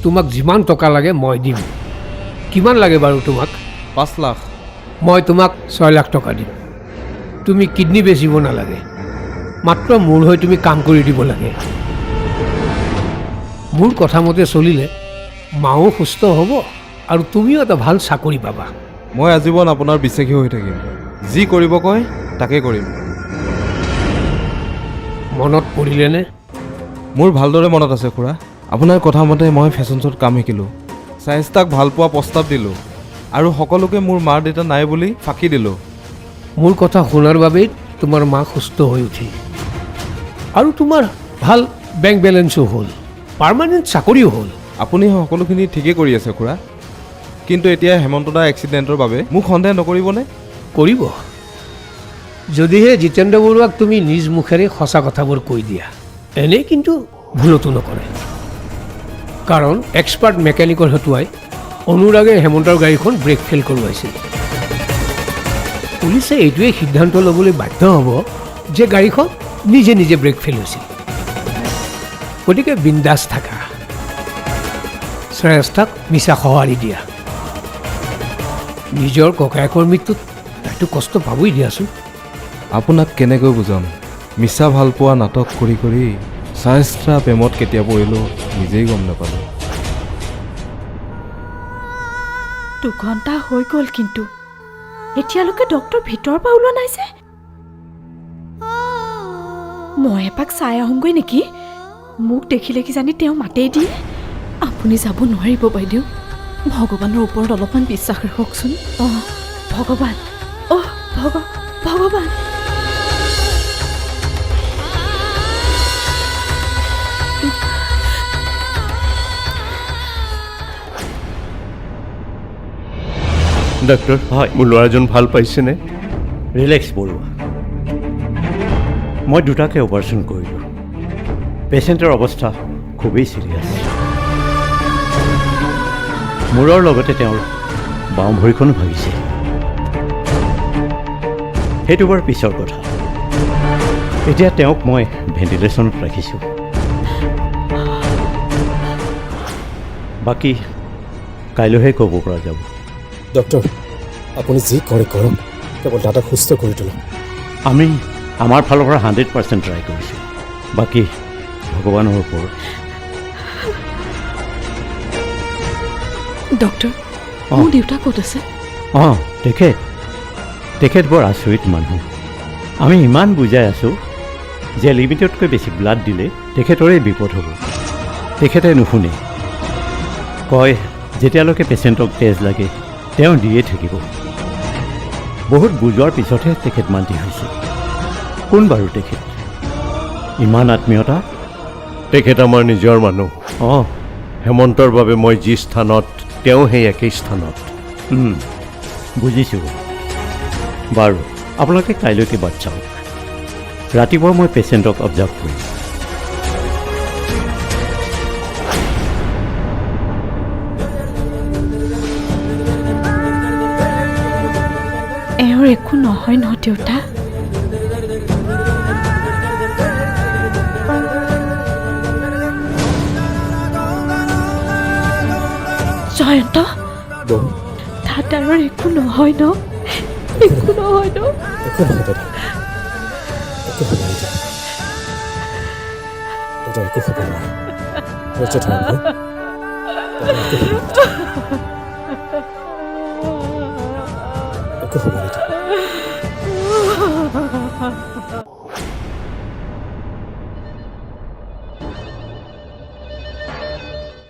তোমাক যিমান টকা লাগে মই দিম। কিমান লাগে বাৰু তোমাক? 5 লাখ। মই তোমাক 6 লাখ টকা দিম। তুমি কিডনি বেচিব নালাগে, মাত্ৰ মোৰ হৈ তুমি কাম কৰি দিব লাগে। মোৰ কথা মতে চলিলে মাও সুস্থ হ'ব আৰু তুমিও এটা ভাল চাকৰি পাবা। মই আজীৱন আপোনাৰ বিশ্বাসী হৈ থাকিম। যি কৰিব কয় তাকে কৰিম। মনত পৰিলেনে? মোৰ ভালদৰে মনত আছে খুৰা। আপোনাৰ কথা মতে মই ফেশ্বন শ্ব'ত কাম শিকিলোঁ, চাইষ্টাক ভাল পোৱা প্ৰস্তাৱ দিলোঁ আৰু সকলোকে মোৰ মাৰ দেউতা নাই বুলি ফাঁকি দিলোঁ। মোৰ কথা শুনাৰ বাবেই তোমাৰ মা সুস্থ হৈ উঠিল আৰু তোমাৰ ভাল বেংক বেলেঞ্চো হ'ল, পাৰ্মানেণ্ট চাকৰিও হ'ল। আপুনি সকলোখিনি ঠিকেই কৰি আছে খুৰা, কিন্তু এতিয়া হেমন্ত দাৰ এক্সিডেণ্টৰ বাবে মোক সন্দেহ নকৰিবনে? কৰিব, যদিহে জিতেন্দ্ৰ বৰুৱাক তুমি নিজ মুখেৰে সঁচা কথাবোৰ কৈ দিয়া। এনেই কিন্তু ভুলতো নকৰে, কাৰণ এক্সপাৰ্ট মেকানিকৰ হতুৱাই অনুৰাগে হেমন্তৰ গাড়ীখন ব্ৰেক ফেইল কৰোৱাইছিল। পুলিচে এইটোৱে সিদ্ধান্ত ল'বলৈ বাধ্য হ'ব যে গাড়ীখন নিজে নিজে ব্ৰেক ফেইল হৈছিল। গতিকে বিন্দাছ থাকা, শ্ৰেষ্ঠাক মিছা সঁহাৰি দিয়া। নিজৰ ককায়েকৰ মৃত্যুত তাইতো কষ্ট পাবই দিয়াচোন। আপোনাক কেনেকৈ বুজাম? মিছা ভাল পোৱা নাটক কৰি কৰি চাইষ্টা প্ৰেমত কেতিয়া পৰিলোঁ নিজেই গম নাপালোঁ। 2 ঘণ্টা হৈ গ'ল, কিন্তু এতিয়ালৈকে ডক্টৰ ভিতৰৰ পৰা ওলোৱা নাই যে। মই এপাক চাই আহোঁগৈ নেকি? মোক দেখিলে কিজানি তেওঁ মাতেই দিয়ে। আপুনি যাব নোৱাৰিব বাইদেউ, ভগৱানৰ ওপৰত অলপমান বিশ্বাস ৰাখকচোন। ভগৱান, ভগৱান। ডাক্তৰ, হয়, মোৰ ল'ৰাজন ভাল পাইছেনে? ৰিলেক্স বৰুৱা, মই 2টাকে অপাৰেশ্যন কৰিলোঁ। পেচেণ্টৰ অৱস্থা খুবেই চিৰিয়াছ। মূৰৰ লগতে তেওঁৰ বাওঁ ভৰিখনো ভাগিছে। সেইটো বাৰু পিছৰ কথা। এতিয়া তেওঁক মই ভেণ্টিলেশ্যনত ৰাখিছোঁ। বাকী কাইলৈহে ক'ব পৰা যাব। ডক্টৰ, আপুনি যি কৰে কৰক, কেৱল দাদাক সুস্থ কৰি তোলক। আমি আমাৰ ফালৰ পৰা 100% ট্ৰাই কৰিছোঁ, বাকী ভগৱানৰ ওপৰত। ডক্টৰ, মোৰ দেউতা ক'ত আছে? তেখেত বৰ আচৰিত মানুহ। আমি ইমান বুজাই আছোঁ যে লিমিটতকৈ বেছি ব্লাড দিলে তেখেতৰে বিপদ হ'ব। তেখেতে নুশুনে, কয় যেতিয়ালৈকে পেচেণ্টক তেজ লাগে তেওঁ দিয়ে থাকিব। বহুত বুজোৱাৰ পিছতহে তেখেত মান্তি হৈছে। কোন বাৰু তেখেত? ইমান আত্মীয়তা? তেখেত আমাৰ নিজৰ মানুহ। হেমন্তৰ বাবে মই যি স্থানত, তেওঁ সেই একেই স্থানত। বুজিছোঁ। বাৰু আপোনালোকে কাইলৈকে বাট চাওক। ৰাতিপুৱা মই পেচেণ্টক অবজাৰ্ভ কৰিম। এওঁৰ একো নহয় ন দেউতা? জয়ন্ত, দাদাৰ একো নহয় ন? একো নহয় ন? একো নহয় দাদা, একো হ'ব নিদিয়া। দাদা একো হ'ব নোৱাৰে। ধৈৰ্য ধৰক, দাদা একো হ'ব নিদিয়া। একো হ'ব নিদিয়া।